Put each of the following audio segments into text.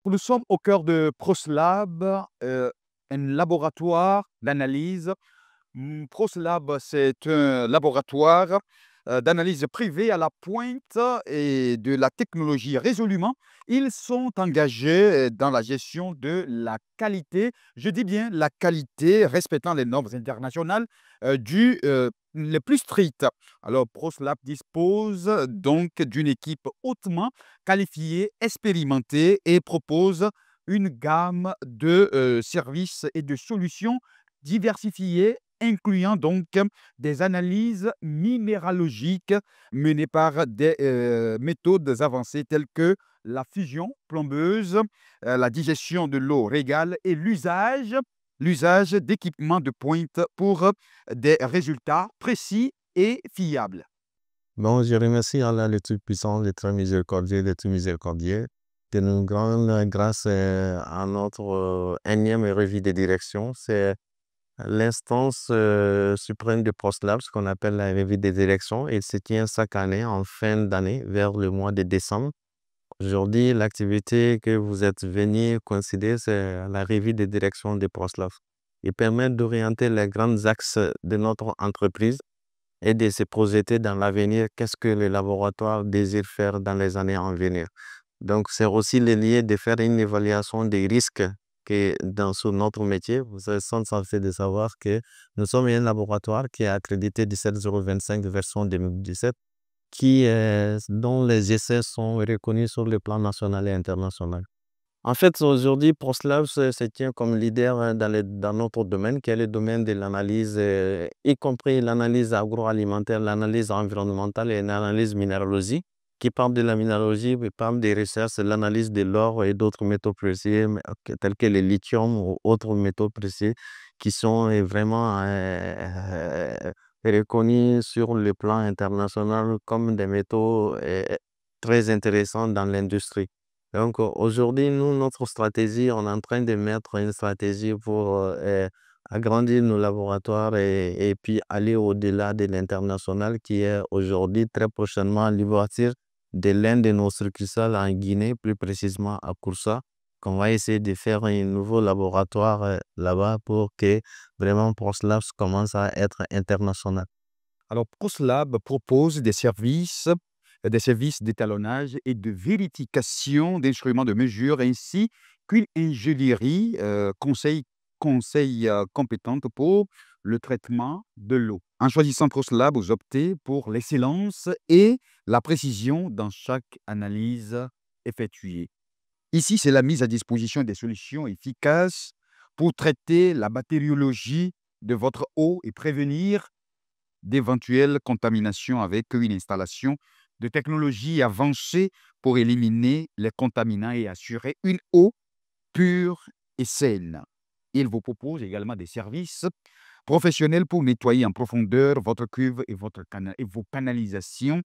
Nous sommes au cœur de ProsLab, un laboratoire d'analyse. ProsLab, c'est un laboratoire d'analyse privée à la pointe et de la technologie. Résolument, ils sont engagés dans la gestion de la qualité. Je dis bien la qualité, respectant les normes internationales les plus strictes. Alors, ProsLab dispose donc d'une équipe hautement qualifiée, expérimentée et propose une gamme de services et de solutions diversifiées, incluant donc des analyses minéralogiques menées par des méthodes avancées telles que la fusion plombeuse, la digestion de l'eau régale et l'usage d'équipements de pointe pour des résultats précis et fiables. Bon, je remercie Allah le Tout-Puissant, le Tout Miséricordieux, de nous rendre grâce à notre énième revue de direction. C'est l'instance suprême de ProsLab, ce qu'on appelle la revue des directions. Il se tient chaque année, en fin d'année, vers le mois de décembre. Aujourd'hui, l'activité que vous êtes venu considérer, c'est la revue des directions de ProsLab. Il permet d'orienter les grands axes de notre entreprise et de se projeter dans l'avenir, qu'est-ce que le laboratoire désire faire dans les années à venir. Donc, c'est aussi le lieu de faire une évaluation des risques que sur notre métier. Vous êtes censé de savoir que nous sommes un laboratoire qui est accrédité 17025 version 2017, dont les essais sont reconnus sur le plan national et international. En fait, aujourd'hui, ProsLab se tient comme leader dans notre domaine, qui est le domaine de l'analyse, y compris l'analyse agroalimentaire, l'analyse environnementale et l'analyse minéralogie. Qui parle de la minéralogie, qui parle des recherches, l'analyse de l'or et d'autres métaux précieux, tels que le lithium ou autres métaux précieux, qui sont vraiment reconnus sur le plan international comme des métaux très intéressants dans l'industrie. Donc, aujourd'hui, nous, notre stratégie, on est en train de mettre une stratégie pour agrandir nos laboratoires et puis aller au-delà de l'international qui est aujourd'hui très prochainement l'ouverture de l'un de nos succursales en Guinée, plus précisément à Koussa, qu'on va essayer de faire un nouveau laboratoire là-bas pour que vraiment ProsLabs commence à être international. Alors, ProsLab propose des services d'étalonnage et de vérification d'instruments de mesure ainsi qu'une ingénierie compétente pour le traitement de l'eau. En choisissant ProsLab, vous optez pour l'excellence et la précision dans chaque analyse effectuée. Ici, c'est la mise à disposition des solutions efficaces pour traiter la bactériologie de votre eau et prévenir d'éventuelles contaminations avec une installation de technologie avancée pour éliminer les contaminants et assurer une eau pure et saine. Il vous propose également des services professionnels pour nettoyer en profondeur votre cuve et vos canalisations,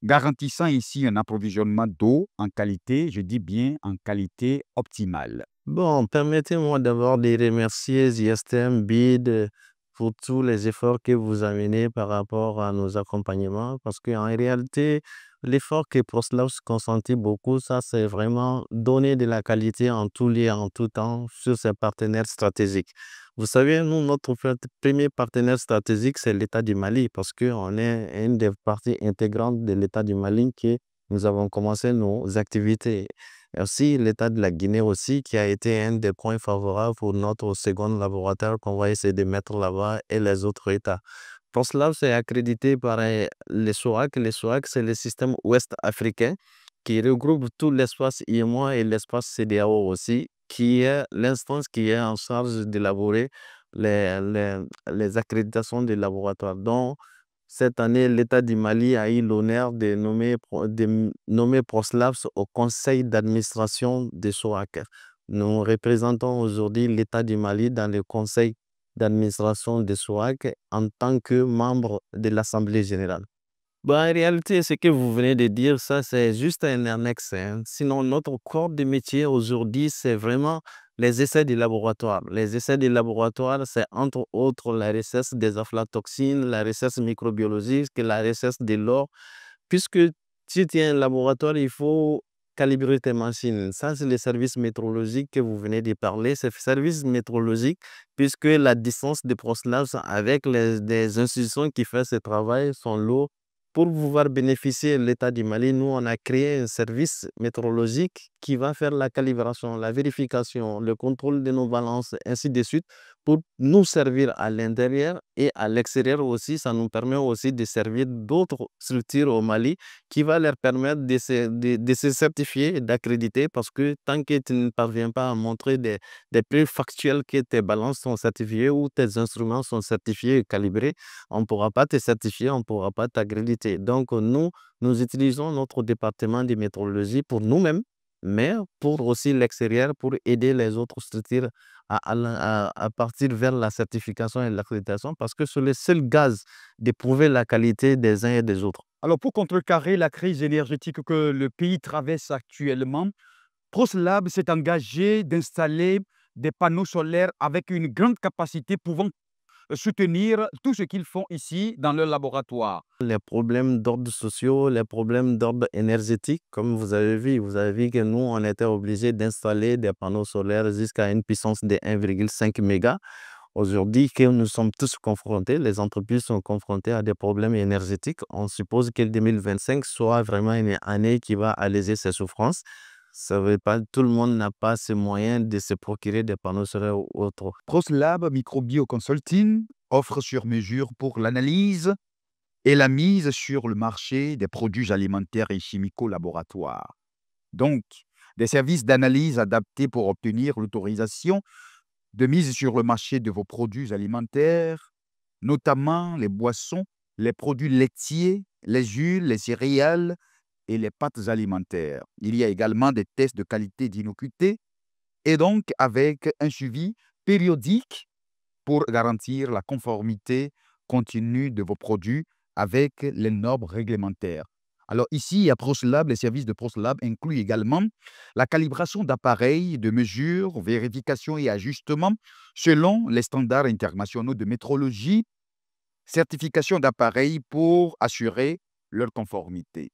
garantissant ici un approvisionnement d'eau en qualité, je dis bien en qualité optimale. Bon, permettez-moi d'abord de remercier ZSTM BID pour tous les efforts que vous amenez par rapport à nos accompagnements, parce qu'en réalité, l'effort que ProsLabs consentit beaucoup, ça, c'est vraiment donner de la qualité en tout lieu, en tout temps, sur ses partenaires stratégiques. Vous savez, nous, notre premier partenaire stratégique, c'est l'État du Mali, parce qu'on est une des parties intégrantes de l'État du Mali que nous avons commencé nos activités. Et aussi l'État de la Guinée aussi, qui a été un des points favorables pour notre second laboratoire qu'on va essayer de mettre là-bas et les autres États. Pour cela, c'est accrédité par les SOAC. Les SOAC, c'est le système ouest africain qui regroupe tout l'espace IMOA et l'espace CEDEAO aussi, qui est l'instance qui est en charge d'élaborer les accréditations des laboratoires. Donc, cette année, l'État du Mali a eu l'honneur de nommer ProsLabs au conseil d'administration de SOAC. Nous représentons aujourd'hui l'État du Mali dans le conseil d'administration de SOAC en tant que membre de l'Assemblée générale. Bon, en réalité, ce que vous venez de dire, ça, c'est juste un annexe, hein. Sinon, notre corps de métier aujourd'hui, c'est vraiment les essais de laboratoire. Les essais de laboratoire, c'est entre autres la recherche des aflatoxines, la recherche microbiologique, la recherche de l'or. Puisque si tu es un laboratoire, il faut calibrer tes machines. Ça, c'est le service météorologique que vous venez de parler. Ce service météorologique, puisque la distance de ProSlab avec des institutions qui font ce travail sont lourds. Pour pouvoir bénéficier de l'État du Mali, nous, on a créé un service météorologique qui va faire la calibration, la vérification, le contrôle de nos balances, ainsi de suite, pour nous servir à l'intérieur et à l'extérieur aussi. Ça nous permet aussi de servir d'autres structures au Mali qui va leur permettre de se certifier et d'accréditer, parce que tant que tu ne parviens pas à montrer des preuves factuelles que tes balances sont certifiées ou tes instruments sont certifiés et calibrés, on ne pourra pas te certifier, on ne pourra pas t'accréditer. Donc, nous utilisons notre département de météorologie pour nous-mêmes, mais pour aussi l'extérieur, pour aider les autres structures à partir vers la certification et l'accréditation, parce que c'est le seul gaz de prouver la qualité des uns et des autres. Alors, pour contrecarrer la crise énergétique que le pays traverse actuellement, ProSlab s'est engagé d'installer des panneaux solaires avec une grande capacité pouvant soutenir tout ce qu'ils font ici dans leur laboratoire. Les problèmes d'ordre sociaux, les problèmes d'ordre énergétique, comme vous avez vu que nous, on était obligés d'installer des panneaux solaires jusqu'à une puissance de 1,5 mégas. Aujourd'hui, que nous sommes tous confrontés, les entreprises sont confrontées à des problèmes énergétiques. On suppose que 2025 soit vraiment une année qui va alléger ces souffrances. Ça veut pas, tout le monde n'a pas ces moyens de se procurer des panneaux solaires ou autres. ProSlab Microbio Consulting offre sur mesure pour l'analyse et la mise sur le marché des produits alimentaires et chimico-laboratoires. Donc, des services d'analyse adaptés pour obtenir l'autorisation de mise sur le marché de vos produits alimentaires, notamment les boissons, les produits laitiers, les huiles, les céréales et les pâtes alimentaires. Il y a également des tests de qualité d'innocuité et donc avec un suivi périodique pour garantir la conformité continue de vos produits avec les normes réglementaires. Alors ici, à ProSlab, les services de ProSlab incluent également la calibration d'appareils de mesure, vérification et ajustement selon les standards internationaux de métrologie, certification d'appareils pour assurer leur conformité.